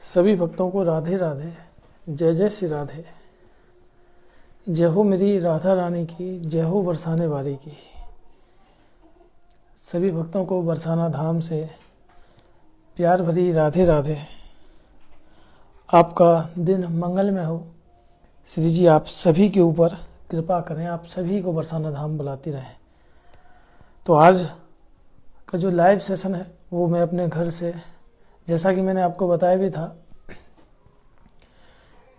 सभी भक्तों को राधे राधे। जय जय श्री राधे। जय हो मेरी राधा रानी की, जय हो बरसाने वाली की। सभी भक्तों को बरसाना धाम से प्यार भरी राधे राधे। आपका दिन मंगलमय हो। श्री जी आप सभी के ऊपर कृपा करें, आप सभी को बरसाना धाम बुलाती रहें। तो आज का जो लाइव सेशन है वो मैं अपने घर से, जैसा कि मैंने आपको बताया भी था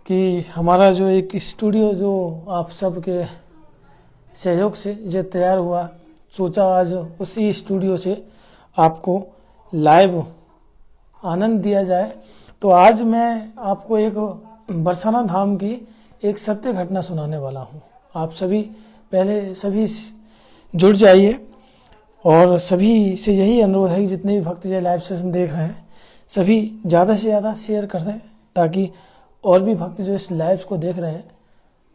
कि हमारा जो एक स्टूडियो जो आप सबके सहयोग से जो तैयार हुआ, सोचा आज उसी स्टूडियो से आपको लाइव आनंद दिया जाए। तो आज मैं आपको एक बरसाना धाम की एक सत्य घटना सुनाने वाला हूँ। आप सभी जुड़ जाइए और सभी से यही अनुरोध है कि जितने भी भक्त जो लाइव सेशन देख रहे हैं सभी ज़्यादा से ज़्यादा शेयर कर दें, ताकि और भी भक्त जो इस लाइव को देख रहे हैं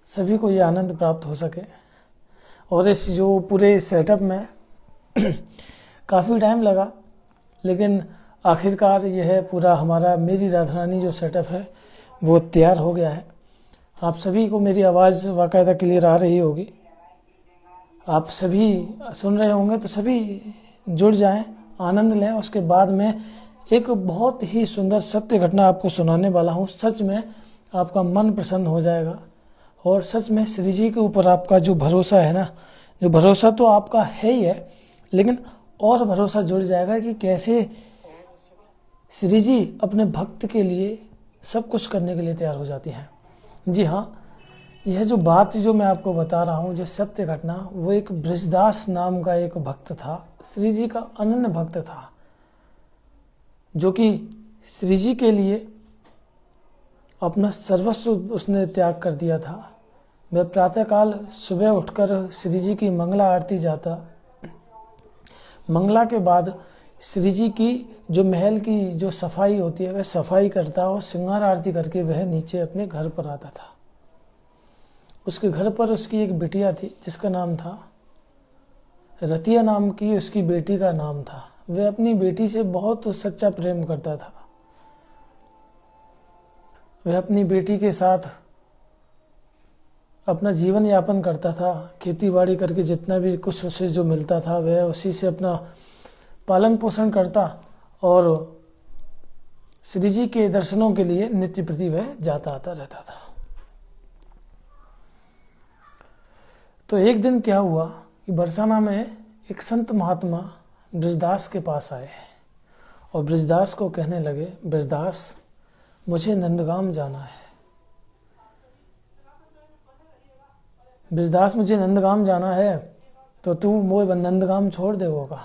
सभी को ये आनंद प्राप्त हो सके। और इस जो पूरे सेटअप में काफ़ी टाइम लगा, लेकिन आखिरकार यह पूरा हमारा मेरी राधा रानी जो सेटअप है वो तैयार हो गया है। आप सभी को मेरी आवाज़ बाकायदा क्लियर आ रही होगी, आप सभी सुन रहे होंगे, तो सभी जुड़ जाएं, आनंद लें। उसके बाद में एक बहुत ही सुंदर सत्य घटना आपको सुनाने वाला हूँ। सच में आपका मन प्रसन्न हो जाएगा और सच में श्री जी के ऊपर आपका जो भरोसा है ना, जो भरोसा तो आपका है ही है, लेकिन और भरोसा जुड़ जाएगा कि कैसे श्री जी अपने भक्त के लिए सब कुछ करने के लिए तैयार हो जाती हैं। जी हाँ, यह जो बात जो मैं आपको बता रहा हूँ, जो सत्य घटना, वो एक ब्रजदास नाम का एक भक्त था, श्री जी का अनन्य भक्त था, जो कि श्री जी के लिए अपना सर्वस्व उसने त्याग कर दिया था। वह प्रातःकाल सुबह उठकर श्री जी की मंगला आरती जाता, मंगला के बाद श्री जी की जो महल की जो सफाई होती है वह सफाई करता और श्रृंगार आरती करके वह नीचे अपने घर पर आता था। उसके घर पर उसकी एक बिटिया थी जिसका नाम था रतिया, नाम की उसकी बेटी का नाम था। वह अपनी बेटी से बहुत सच्चा प्रेम करता था। वह अपनी बेटी के साथ अपना जीवन यापन करता था, खेती बाड़ी करके जितना भी कुछ उसे जो मिलता था वह उसी से अपना पालन पोषण करता और श्री जी के दर्शनों के लिए नित्य प्रति वह जाता आता रहता था। तो एक दिन क्या हुआ कि बरसाना में एक संत महात्मा ब्रजदास के पास आए और ब्रजदास को कहने लगे, ब्रजदास मुझे नंदगाम जाना है, ब्रजदास मुझे नंदगाम जाना है, तो तू वो नंदगाम छोड़ देगा।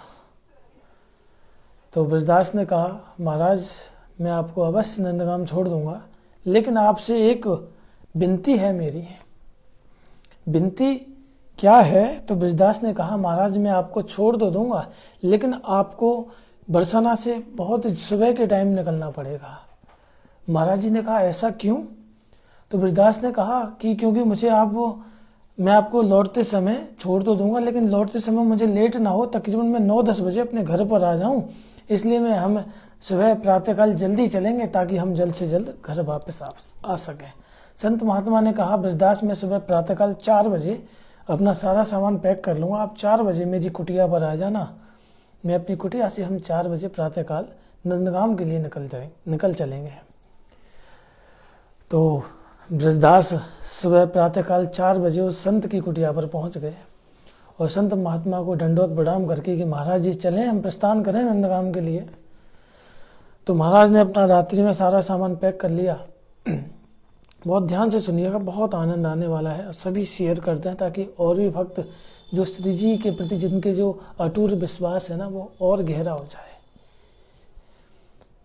तो ब्रजदास ने कहा, महाराज मैं आपको अवश्य नंदगाम छोड़ दूंगा, लेकिन आपसे एक विनती है मेरी। विनती क्या है? तो ब्रजदास ने कहा, महाराज मैं आपको छोड़ तो दूंगा, लेकिन आपको बरसाना से बहुत सुबह के टाइम निकलना पड़ेगा। महाराज जी ने कहा, ऐसा क्यों? तो ब्रजदास ने कहा कि क्योंकि मैं आपको लौटते समय छोड़ तो दूंगा, लेकिन लौटते समय मुझे लेट ना हो, तकरीबन मैं 9-10 बजे अपने घर पर आ जाऊं, इसलिए हम सुबह प्रातःकाल जल्दी चलेंगे ताकि हम जल्द से जल्द घर वापस आ सकें। संत महात्मा ने कहा, ब्रजदास मैं सुबह प्रातःकाल 4 बजे अपना सारा सामान पैक कर लूँगा, आप 4 बजे मेरी कुटिया पर आ जाना। मैं अपनी कुटिया से हम 4 बजे प्रातःकाल नंदगाम के लिए निकल चलेंगे। तो ब्रजदास सुबह प्रातःकाल 4 बजे उस संत की कुटिया पर पहुंच गए और संत महात्मा को दंडोत प्रणाम करके कि महाराज जी चलें, हम प्रस्थान करें नंदगाम के लिए। तो महाराज ने अपना रात्रि में सारा सामान पैक कर लिया। बहुत ध्यान से सुनिएगा, बहुत आनंद आने वाला है। सभी शेयर करते हैं ताकि और भी भक्त जो श्री जी के प्रति जिनके जो अटूट विश्वास है ना वो और गहरा हो जाए।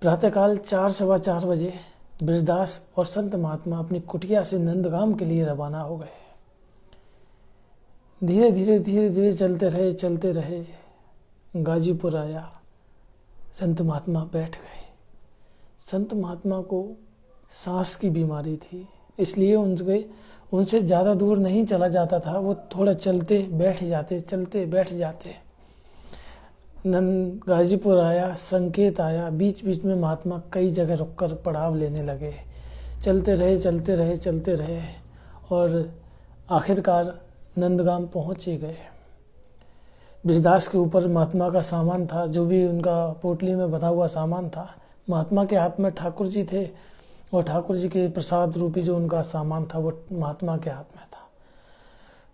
प्रातःकाल 4-4:15 बजे ब्रजदास और संत महात्मा अपनी कुटिया से नंदगाम के लिए रवाना हो गए। धीरे धीरे चलते रहे। गाजीपुर आया, संत महात्मा बैठ गए। संत महात्मा को सांस की बीमारी थी, इसलिए उनसे ज़्यादा दूर नहीं चला जाता था। वो थोड़ा चलते बैठ जाते। नंद गाजीपुर आया, संकेत आया, बीच बीच में महात्मा कई जगह रुककर पड़ाव लेने लगे। चलते रहे और आखिरकार नंदगाम पहुंच ही गए। ब्रजदास के ऊपर महात्मा का सामान था, जो भी उनका पोटली में बंधा हुआ सामान था। महात्मा के हाथ में ठाकुर जी थे और ठाकुर जी के प्रसाद रूपी जो उनका सामान था वो महात्मा के हाथ में था।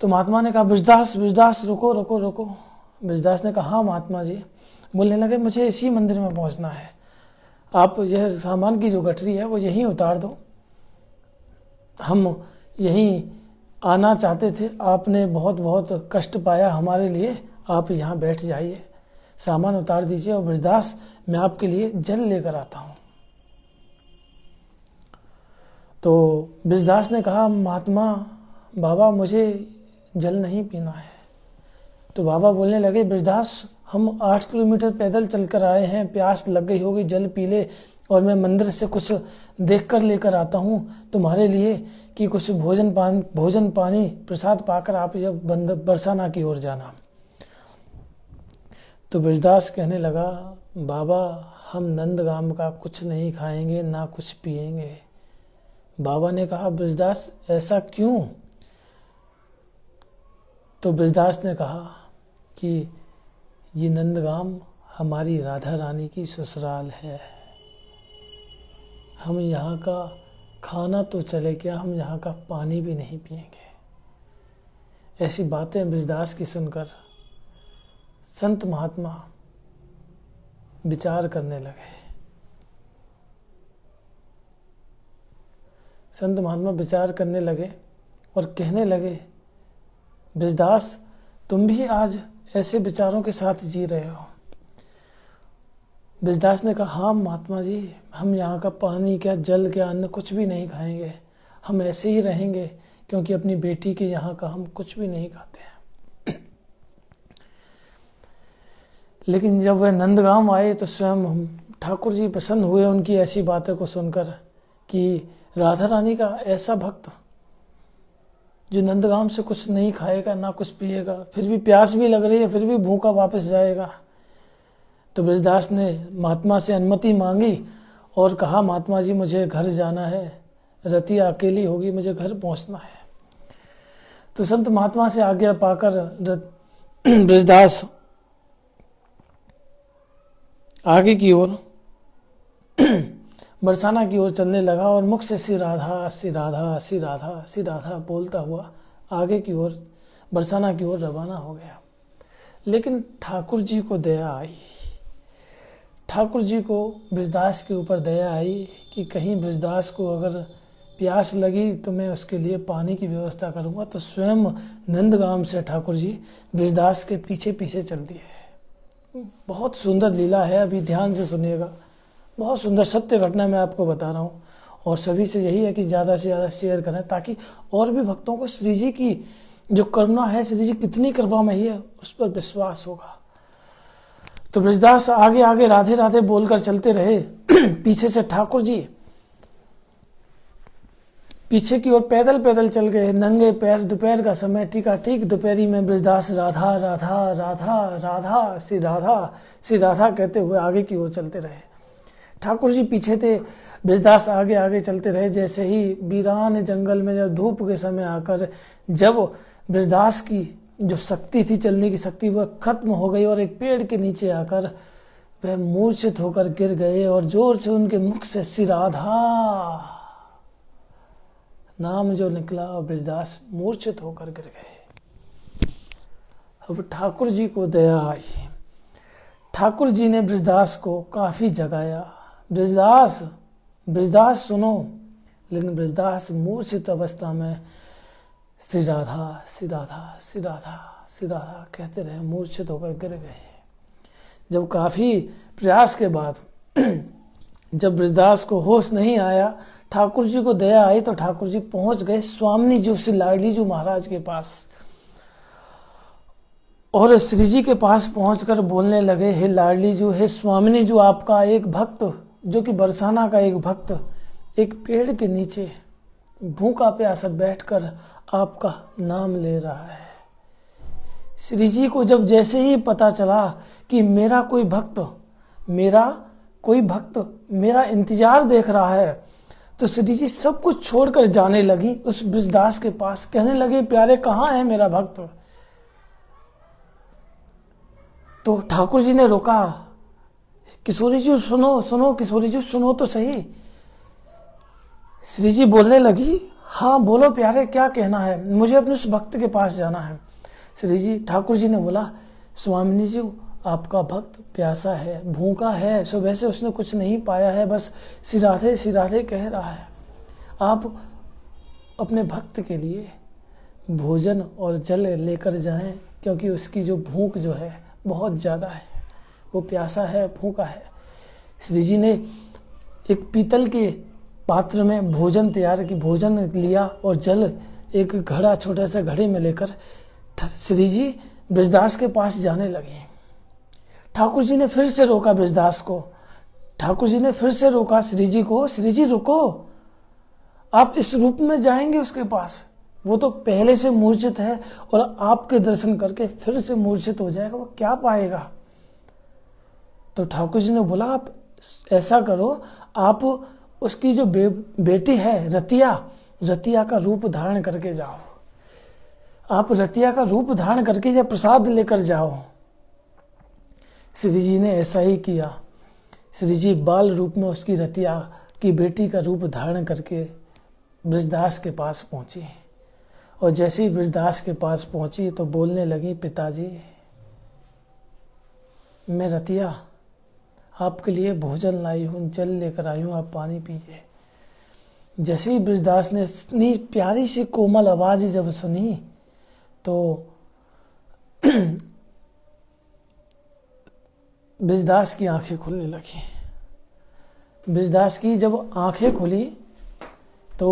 तो महात्मा ने कहा, ब्रजदास रुको। ब्रजदास ने कहा, हाँ महात्मा जी। बोलने लगे, मुझे इसी मंदिर में पहुंचना है, आप यह सामान की जो गठरी है वो यहीं उतार दो। हम यहीं आना चाहते थे, आपने बहुत कष्ट पाया हमारे लिए, आप यहाँ बैठ जाइए, सामान उतार दीजिए और ब्रजदास मैं आपके लिए जल लेकर आता हूँ। तो ब्रजदास ने कहा, महात्मा बाबा मुझे जल नहीं पीना है। तो बाबा बोलने लगे, ब्रजदास हम 8 किलोमीटर पैदल चलकर आए हैं, प्यास लग गई होगी, जल पी ले, और मैं मंदिर से कुछ देख कर लेकर आता हूँ तुम्हारे लिए कि कुछ भोजन पानी प्रसाद पाकर आप जब बरसाना की ओर जाना। तो ब्रजदास कहने लगा, बाबा हम नंदगाम का कुछ नहीं खाएंगे ना कुछ पिएंगे। बाबा ने कहा, ब्रजदास ऐसा क्यों? तो ब्रजदास ने कहा कि ये नंदगाम हमारी राधा रानी की ससुराल है, हम यहाँ का खाना तो चले क्या, हम यहाँ का पानी भी नहीं पिएंगे। ऐसी बातें ब्रजदास की सुनकर संत महात्मा विचार करने लगे। संत महात्मा विचार करने लगे और कहने लगे, ब्रजदास तुम भी आज ऐसे विचारों के साथ जी रहे हो। ब्रजदास ने कहा, हाँ महात्मा जी, हम यहाँ का पानी क्या जल क्या अन्न कुछ भी नहीं खाएंगे, हम ऐसे ही रहेंगे, क्योंकि अपनी बेटी के यहाँ का हम कुछ भी नहीं खाते हैं। लेकिन जब वह नंदगाम आए तो स्वयं ठाकुर जी प्रसन्न हुए उनकी ऐसी बातें को सुनकर कि राधा रानी का ऐसा भक्त जो नंदगाम से कुछ नहीं खाएगा ना कुछ पिएगा, फिर भी प्यास भी लग रही है, फिर भी भूखा वापस जाएगा। तो ब्रजदास ने महात्मा से अनुमति मांगी और कहा, महात्मा जी मुझे घर जाना है, रतिया अकेली होगी, मुझे घर पहुंचना है। तो संत महात्मा से आज्ञा पाकर ब्रजदास आगे की ओर बरसाना की ओर चलने लगा और मुख से श्री राधा श्री राधा श्री राधा श्री राधा बोलता हुआ आगे की ओर बरसाना की ओर रवाना हो गया। लेकिन ठाकुर जी को दया आई, ठाकुर जी को ब्रजदास के ऊपर दया आई कि कहीं ब्रजदास को अगर प्यास लगी तो मैं उसके लिए पानी की व्यवस्था करूंगा। तो स्वयं नंदगाम से ठाकुर जी ब्रजदास के पीछे पीछे चल दिए। बहुत सुंदर लीला है, अभी ध्यान से सुनिएगा, बहुत सुंदर सत्य घटना मैं आपको बता रहा हूँ। और सभी से यही है कि ज़्यादा से ज़्यादा शेयर करें ताकि और भी भक्तों को श्री जी की जो करुणा है, श्री जी कितनी करुणामयी है, उस पर विश्वास होगा। तो ब्रजदास आगे आगे राधे राधे बोलकर चलते रहे। पीछे से ठाकुर जी पीछे की ओर पैदल पैदल चल गए, नंगे पैर। दोपहर का समय, ठीक दोपहरी में ब्रजदास राधा राधा राधा राधा श्री राधा कहते हुए आगे की ओर चलते रहे। ठाकुर जी पीछे थे, ब्रजदास आगे आगे चलते रहे। जैसे ही वीरान जंगल में जब धूप के समय आकर जब ब्रजदास की जो शक्ति थी, चलने की शक्ति, वह खत्म हो गई और एक पेड़ के नीचे आकर वह मूर्छित होकर गिर गए और जोर से उनके मुख से श्री राधा नाम जो निकला और ब्रजदास मूर्छित होकर गिर गए। अब ठाकुर जी को दया आई, ठाकुर जी ने ब्रजदास को काफी जगाया, ब्रजदास सुनो। लेकिन ब्रजदास मूर्छित अवस्था में श्री राधा श्री राधा श्री राधा श्री राधा कहते रहे, मूर्छित होकर गिर गए। जब काफी प्रयास के बाद जब ब्रजदास को होश नहीं आया, ठाकुर जी को दया आई तो ठाकुर जी पहुंच गए स्वामिनी जी श्री लाडली जी महाराज के पास। और श्री जी के पास पहुंचकर बोलने लगे, हे लाडली जी, हे स्वामिनी जी, आपका एक भक्त जो कि बरसाना का एक भक्त एक पेड़ के नीचे भूखा प्यासा बैठकर आपका नाम ले रहा है। श्री जी को जब जैसे ही पता चला कि मेरा कोई भक्त मेरा इंतजार देख रहा है, तो श्री जी सब कुछ छोड़कर जाने लगी उस ब्रजदास के पास। कहने लगे, प्यारे कहाँ है मेरा भक्त? तो ठाकुर जी ने रोका, किशोरी जी सुनो सुनो, किशोरी जी सुनो तो सही। श्री जी बोलने लगी, हाँ बोलो प्यारे, क्या कहना है? मुझे अपने उस भक्त के पास जाना है। श्री जी, ठाकुर जी ने बोला, स्वामिनी जी आपका भक्त प्यासा है, भूखा है, सुबह से उसने कुछ नहीं पाया है, बस सिराधे सिराधे कह रहा है। आप अपने भक्त के लिए भोजन और जल लेकर जाएं, क्योंकि उसकी जो भूख जो है बहुत ज़्यादा है, वो प्यासा है, भूखा है। श्री जी ने एक पीतल के पात्र में भोजन लिया और जल एक घड़ा, छोटे से घड़े में लेकर श्री जी ब्रजदास के पास जाने लगे। ठाकुर जी ने फिर से रोका ब्रजदास को। ठाकुर जी ने फिर से रोका श्री जी को, श्री जी रुको, आप इस रूप में जाएंगे उसके पास? वो तो पहले से मूर्छित है और आपके दर्शन करके फिर से मूर्छित हो जाएगा, वो क्या पाएगा? तो ठाकुर जी ने बोला, आप ऐसा करो, आप उसकी जो बेटी है रतिया का रूप धारण करके जाओ। आप रतिया का रूप धारण करके या प्रसाद लेकर जाओ। श्री जी ने ऐसा ही किया। श्री जी बाल रूप में उसकी रतिया की बेटी का रूप धारण करके ब्रजदास के पास पहुंची, और जैसे ही ब्रजदास के पास पहुंची तो बोलने लगी, पिताजी मैं रतिया आपके लिए भोजन लाई हूँ, जल लेकर आई हूँ, आप पानी पीजिए। जैसे ही ब्रजदास ने इतनी प्यारी सी कोमल आवाज जब सुनी तो ब्रजदास की आंखें खुलने लगी। ब्रजदास की जब आंखें खुली तो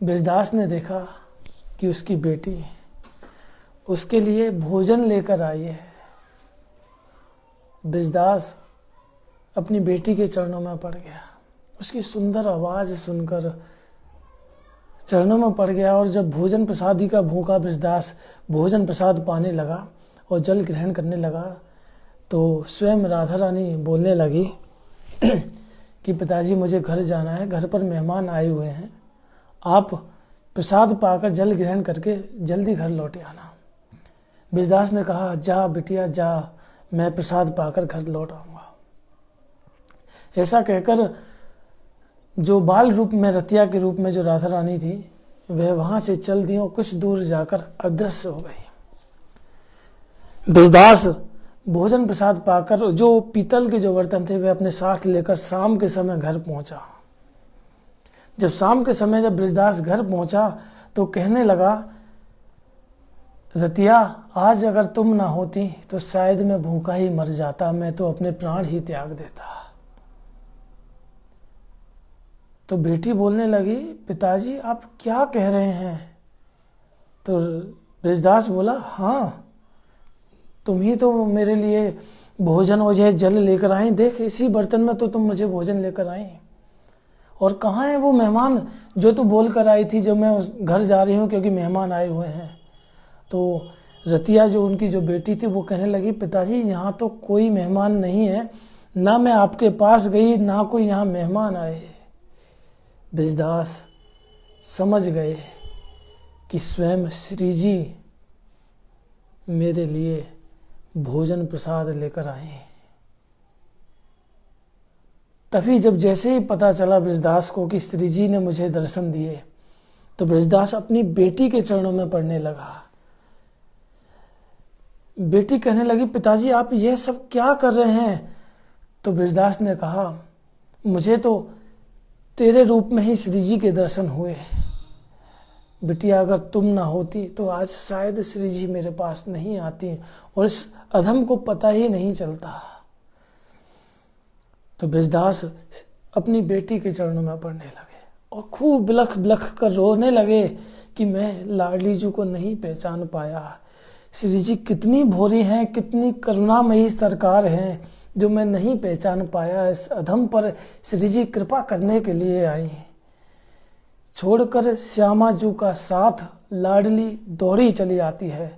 ब्रजदास ने देखा कि उसकी बेटी उसके लिए भोजन लेकर आई है। ब्रजदास अपनी बेटी के चरणों में पड़ गया, उसकी सुंदर आवाज़ सुनकर चरणों में पड़ गया। और जब भोजन प्रसादी का भूखा ब्रजदास भोजन प्रसाद पाने लगा और जल ग्रहण करने लगा तो स्वयं राधा रानी बोलने लगी कि पिताजी मुझे घर जाना है, घर पर मेहमान आए हुए हैं, आप प्रसाद पाकर जल ग्रहण करके जल्दी घर लौटे आना। ब्रजदास ने कहा, जा बिटिया जा, मैं प्रसाद पाकर घर लौट आऊँगा। ऐसा कहकर जो बाल रूप में रतिया के रूप में जो राधा रानी थी वह वहाँ से चल दी और कुछ दूर जाकर अदृश्य हो गई। ब्रजदास भोजन प्रसाद पाकर जो पीतल के जो बर्तन थे वे अपने साथ लेकर शाम के समय घर पहुंचा। जब शाम के समय जब ब्रजदास घर पहुंचा तो कहने लगा, रतिया आज अगर तुम ना होती तो शायद मैं भूखा ही मर जाता, मैं तो अपने प्राण ही त्याग देता। तो बेटी बोलने लगी, पिताजी आप क्या कह रहे हैं? तो ब्रजदास बोला, हाँ तुम ही तो मेरे लिए भोजन और यह जल लेकर आई, देख इसी बर्तन में तो तुम मुझे भोजन लेकर आई। और कहाँ है वो मेहमान जो तू बोल कर आई थी जब मैं उस घर जा रही हूँ क्योंकि मेहमान आए हुए हैं? तो रतिया जो उनकी जो बेटी थी वो कहने लगी, पिताजी यहाँ तो कोई मेहमान नहीं है, ना मैं आपके पास गई ना कोई यहाँ मेहमान आए। ब्रजदास समझ गए कि स्वयं श्री जी मेरे लिए भोजन प्रसाद लेकर आए। तभी जब जैसे ही पता चला ब्रजदास को कि श्री जी ने मुझे दर्शन दिए तो ब्रजदास अपनी बेटी के चरणों में पड़ने लगा। बेटी कहने लगी, पिताजी आप यह सब क्या कर रहे हैं? तो ब्रजदास ने कहा, मुझे तो तेरे रूप में ही श्री जी के दर्शन हुए। बिटिया अगर तुम ना होती तो आज शायद श्री जी मेरे पास नहीं आती और इस अधम को पता ही नहीं चलता। तो ब्रजदास अपनी बेटी के चरणों में पड़ने लगे और खूब बिलख बिलख कर रोने लगे कि मैं लाडली जी को नहीं पहचान पाया। श्री जी कितनी भोरी हैं, कितनी करुणामयी सरकार हैं जो मैं नहीं पहचान पाया। इस अधम पर श्री जी कृपा करने के लिए आई। छोड़कर श्यामा जू का साथ लाडली दौड़ी चली आती है।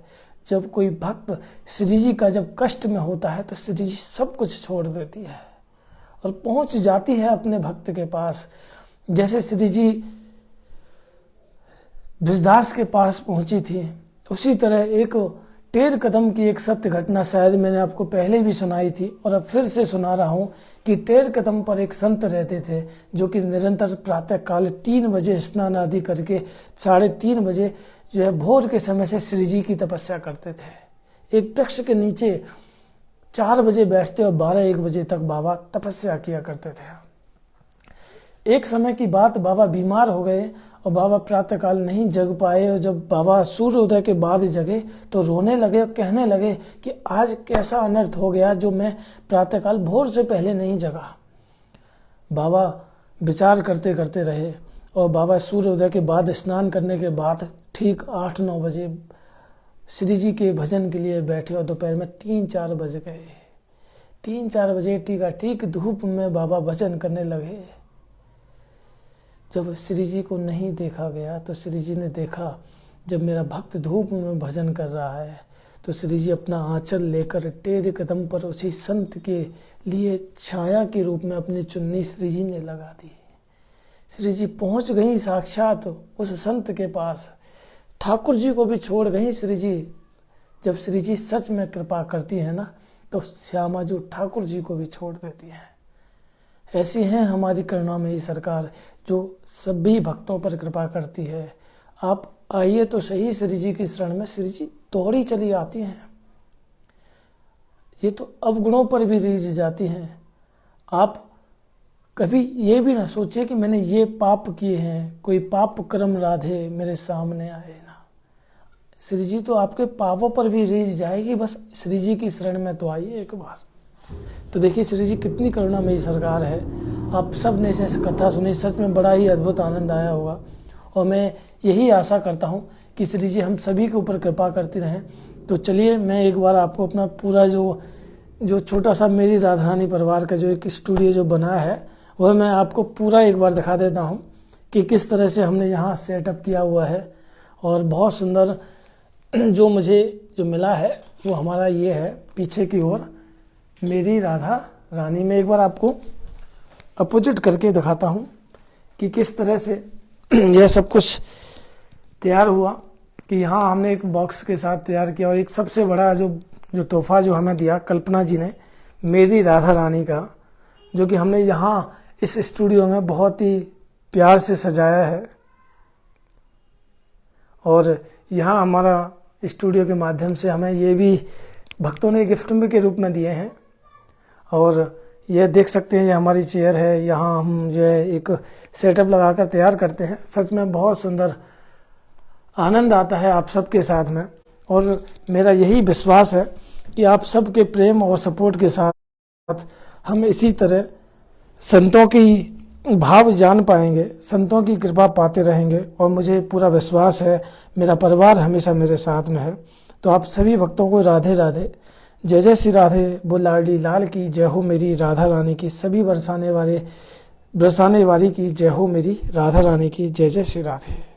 जब कोई भक्त श्री जी का जब कष्ट में होता है तो श्री जी सब कुछ छोड़ देती है और पहुंच जाती है अपने भक्त के पास। जैसे श्री जी ब्रजदास के पास पहुंची थी, उसी तरह एक टेढ़ कदम की एक सत्य घटना शायद मैंने आपको पहले भी सुनाई थी और अब फिर से सुना रहा हूँ कि टेढ़ कदम पर एक संत रहते थे जो कि निरंतर प्रातः काल 3 बजे स्नान आदि करके 3:30 बजे जो है भोर के समय से श्री जी की तपस्या करते थे। एक वृक्ष के नीचे 4 बजे बैठते और 12-1 बजे तक बाबा तपस्या किया करते थे। एक समय की बात, बाबा बीमार हो गए और बाबा प्रातःकाल नहीं जग पाए और जब बाबा सूर्योदय के बाद जगे तो रोने लगे और कहने लगे कि आज कैसा अनर्थ हो गया जो मैं प्रातःकाल भोर से पहले नहीं जगा। बाबा विचार करते करते रहे और बाबा सूर्योदय के बाद स्नान करने के बाद ठीक 8-9 बजे श्री जी के भजन के लिए बैठे और दोपहर में 3-4 बज गए। 3-4 बजे ठीक धूप में बाबा भजन करने लगे। जब श्री जी को नहीं देखा गया तो श्री जी ने देखा जब मेरा भक्त धूप में भजन कर रहा है तो श्री जी अपना आंचल लेकर टेढ़े कदम पर उसी संत के लिए छाया के रूप में अपनी चुन्नी श्री जी ने लगा दी। श्री जी पहुंच गई साक्षात उस संत के पास, ठाकुर जी को भी छोड़ गई श्री जी। जब श्री जी सच में कृपा करती है ना तो श्यामा जो ठाकुर जी को भी छोड़ देती है। ऐसी हैं हमारी करुणामयी सरकार जो सभी भक्तों पर कृपा करती है। आप आइए तो सही श्री जी की शरण में, श्री जी दौड़ी चली आती हैं। ये तो अवगुणों पर भी रीझ जाती हैं। आप कभी ये भी ना सोचिए कि मैंने ये पाप किए हैं, कोई पाप कर्म राधे मेरे सामने आए ना। श्री जी तो आपके पापों पर भी रीझ जाएगी, बस श्री जी की शरण में तो आइए एक बार। तो देखिए श्री जी कितनी करुणामयी सरकार है। आप सब ने इसे कथा सुनी, सच में बड़ा ही अद्भुत आनंद आया होगा और मैं यही आशा करता हूँ कि श्री जी हम सभी के ऊपर कृपा करती रहें। तो चलिए मैं एक बार आपको अपना पूरा जो छोटा सा मेरी राधा रानी परिवार का जो एक स्टूडियो जो बना है वह मैं आपको पूरा एक बार दिखा देता हूँ कि किस तरह से हमने यहाँ सेटअप किया हुआ है। और बहुत सुंदर जो मुझे जो मिला है वो हमारा ये है, पीछे की ओर मेरी राधा रानी में एक बार आपको अपोजिट करके दिखाता हूँ कि किस तरह से यह सब कुछ तैयार हुआ। कि यहाँ हमने एक बॉक्स के साथ तैयार किया और एक सबसे बड़ा जो तोहफा जो हमें दिया कल्पना जी ने मेरी राधा रानी का, जो कि हमने यहाँ इस स्टूडियो में बहुत ही प्यार से सजाया है। और यहाँ हमारा स्टूडियो के माध्यम से हमें ये भी भक्तों ने गिफ्ट में के रूप में दिए हैं। और यह देख सकते हैं ये हमारी चेयर है, यहाँ हम जो है एक सेटअप लगाकर तैयार करते हैं। सच में बहुत सुंदर आनंद आता है आप सबके साथ में। और मेरा यही विश्वास है कि आप सबके प्रेम और सपोर्ट के साथ हम इसी तरह संतों की भाव जान पाएंगे, संतों की कृपा पाते रहेंगे। और मुझे पूरा विश्वास है मेरा परिवार हमेशा मेरे साथ में है। तो आप सभी भक्तों को राधे राधे, जय जय श्री राधे, बोल लाडली लाल की जय हो मेरी राधा रानी की, सभी बरसाने वाली की जय हो मेरी राधा रानी की, जय जय श्री राधे।